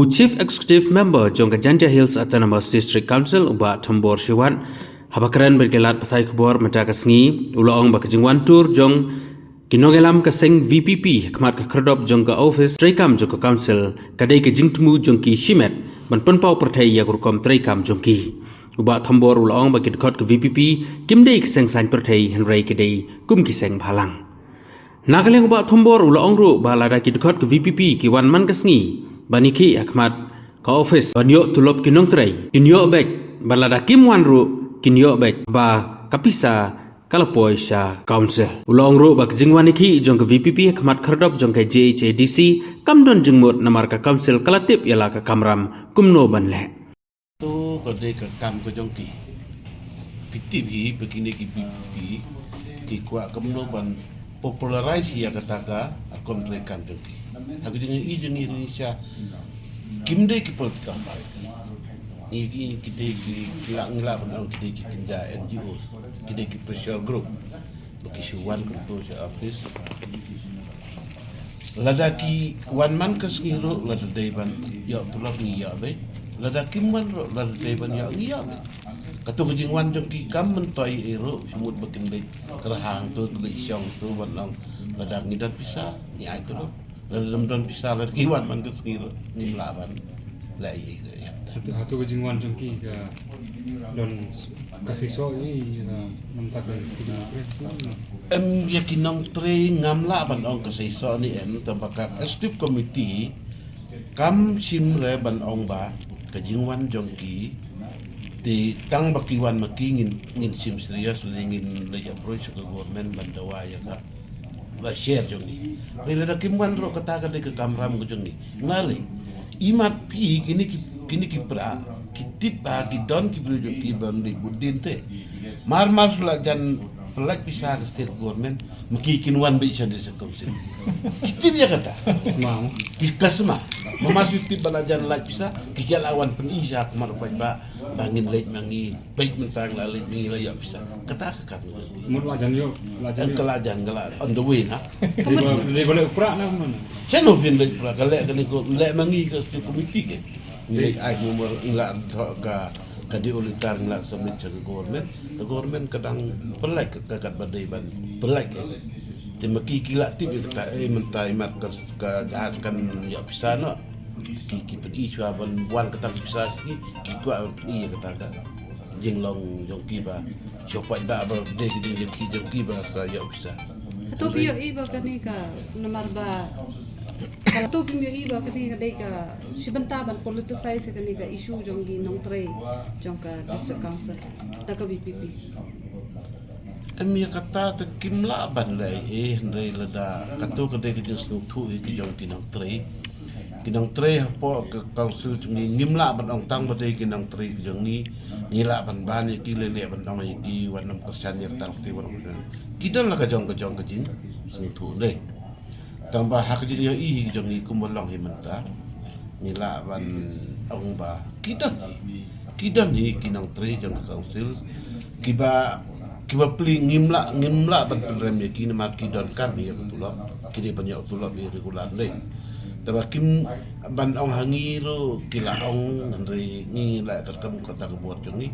Chief Executive Member jong Kajantia Hills Autonomous District Council uba Tambor Siwan habakaran berkelat patai kubor mata kasngi ulaong bakajingwan tur jong kinogelam kaseng VPP kemat ke kerdop jong ke office traikam jong ke council kadai ke jingtemu jong ki shimet ban penpau pertai ya kurkom traikam jong ki uba Tambor ulaong bagi dekot ke VPP kimdei keseng sain pertai henrai kedai kum kiseng bhalang nakaleng uba Tambor ulaong ru balada ki dekot ke VPP ki wan man kasngi baniki akmat ka office banyo tulop kinong tray kinyo bek balada kimwan ru kinyo bek ba kapisa kalapoi sha council ulong ru bak jingwan iki jong ke VPP akmat khardop jong ke JHADC kamdon jingmut namar ka council kalatip yala ka kamram kumno banle tu ko de ka kam ko jong ki PTV begini ki VPP ki kwa kamno ban popularize ya kataka akom trekan jong ki aku dengan izin Indonesia kimde ki politika parti ini kita ngelak orang kita kerja NGO kita ki pressure group bagi suwan ketua office lada ki one man kesngiro lada deban ya tulak ni ya be lada kimwan ro lada deban ya be katu kejingwan jong ki kam mentoi ero semut bekin de kerahang tu le isyong tu wanang lada ngidan pisah ni ai tu lo Dalam pisah lagi kiwan man kesngiro ni laban lai ya hatu kejingwan jongki ke don kasiso ini mentak yakinong tre ngamla ban ong kasiso ni tambaka executive committee kam simre ban ong ba kejingwan jongki di tang bakiwan makingin ngin sim serius ngin le approach ke government bandawa ya ka ba share jongi bila da kimwan ro kata ka ke kamram ko jongi ngali imat pi kini ki pra kitip ba ki don ki bru ki ban di budin te mar sula jan pelak bisa ke state government maki kinwan be isa di sekausin kitip ya kata semau kisma mamasu tip balajan lak bisa kigal awan pen isa kamar ba bangin late mangi baik mentang la late mangi la ya bisa kata kat mun lajan yo kelajan gala on the way na le boleh upra na mun saya no pin le pra gale kan ko le mangi ke komiti ke ni ai nomor ila ka di ulitar ngla submit ke government kadang pelak kakat badai ban pelak ke di maki kila tip ta mentai mat ka jahaskan ya bisa no ki pen isu ban wan kata bisa ki kwa i kata ka jinglong jongki ba sopa da ba de ki jongki ba sa ya bisa tu bio iba kani ka nomor ba kalau tu bio iba kani ka deka sebentar ban politicize kani ka isu jonggi nong tre jongka district council da ka VPP Emi kata te kimla ban lai ndai lada katu ka de ki jong tu ki jongki nong tre kinang tre po ke council jungi ngimla ban ong tang bade kinang tre jungi ngila ban ban ki le ban ong ki 1% ya tang te 1% kidan la ka jong jing sing thu le tambah hak jing ya i jungi kumolong himanta ngila ban ong ba kidan ni kinang tre jong council kiba pli ngimla ban rem ya ki mar kidan kami ya betul kide banyak betul regular le tabakim ban ong hangiro kila ong Henry ni la terkem kota kebuat jongi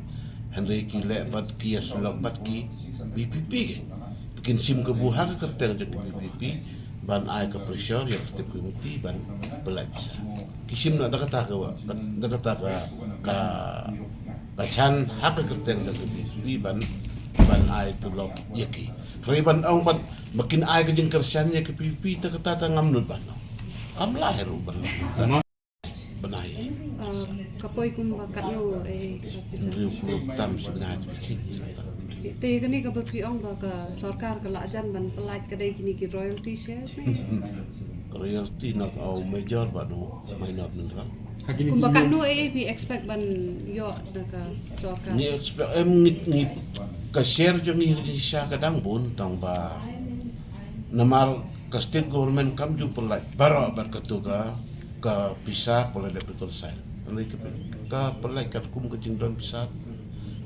Henry kila bat kia sulap bat ki BPP ke bikin sim kebuha ke kerteng jongi BPP ban ai ke pressure ya setiap komiti ban belak bisa kisim na kata ka chan hak ke kerteng jongi BPP ban ai tulop yaki riban ong ban makin ai ke jeng kersannya ke BPP ta kata ngamnut ban kam lahir benahi kapoi kum bakat yo tam sebenarnya te kani ka bapi ong ba ka sarkar ka lajan ban pelaj kadai kini ki royalty shares royalty not au major but no minor mineral kum bakat no bi expect ban yo da ka sarkar ni expect ni ka share jo ni sha kadang bun tong ba namar ke state government kam jumpa like baru berketuga ke pisah boleh betul saya nanti ke pelai kat kum kecing don pisah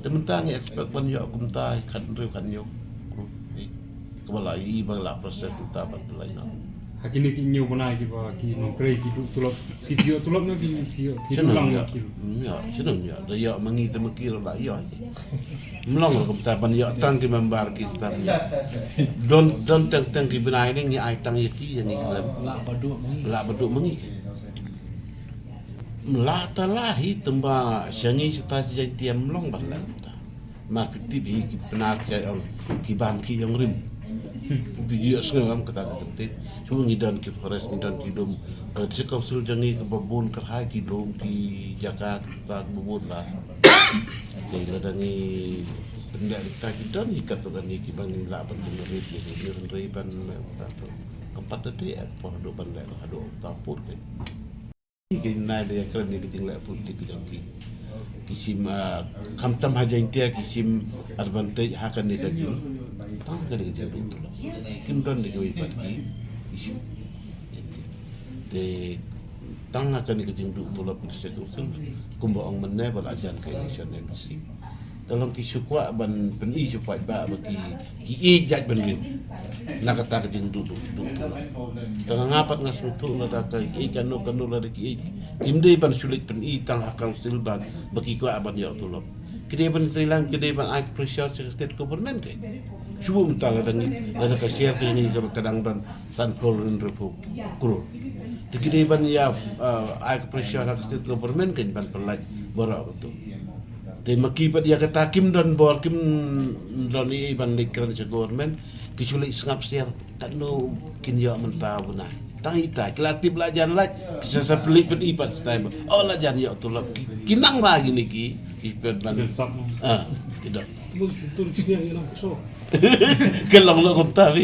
tementang expect ban yo kum tai kan ru kan yo ke balai bala proses kita ban pelai na hakini ki nyu bana ki ba ki nong trei ki tulop na ki Senang ulang ya. ki Ya, senang ya. Dia mangi te makir la ya. Melong ko ta ban ya tang ki membar ki ta. Don tang ki benai ni ai tang ya ki ni dalam la baduk mangi. Melata lahi temba syangi seta sijan tiam melong ban la. Mas pitip ki penak ya ong ki ban ki yang rim. Video sengalam kata tentit. Cuma ngidan ki forest ngidan ki dom. Di kausul jangi ke babun kerhai ki dom ki Jakarta babun lah. Jadi ladangi benda kita dan ikat tu kan ki bang la ban teneri ki teneri ban tato. Tempat tadi apa do ban la ado tapur ke. Ki nai dia keren ni keting la putih ki jangki. Kisim kamtam hajain tia kisim advantage hakan ni kajil. Tang kali kerja tu. Kim don ni koi pagi isu. De tang akan ni kerja tu tolak polisi tu kumba ong menai belajan ke nation embassy. Dalam kisu kuat ban peni supaya ba bagi ki ijat ban rim. Nak kata kerja tu. Tengah ngapat ngas tu la ta kai kanu la ki kim dei ban sulit peni tang akan silban bagi kuat ban ya tolak. Kedai ban Sri Lanka kedai ban ai pressure state government ke. Cuba mentala dangi ada kasiar ke ini kadang dan sanpol repu kuro. Tikide ban ya ai pressure hak state government kan ban pelaj borak betul. Te maki pat dia kata kim dan bor kim dan ni ban likran se government kisuli sengap siar tak no kin ya mentah benar. Tang ita kelati belajar laj kisah pelik pen ipat style. Oh la jan ya tulap kinang lagi niki ipat ban. Tidak. Betul sini yang so. Kalau nak kontak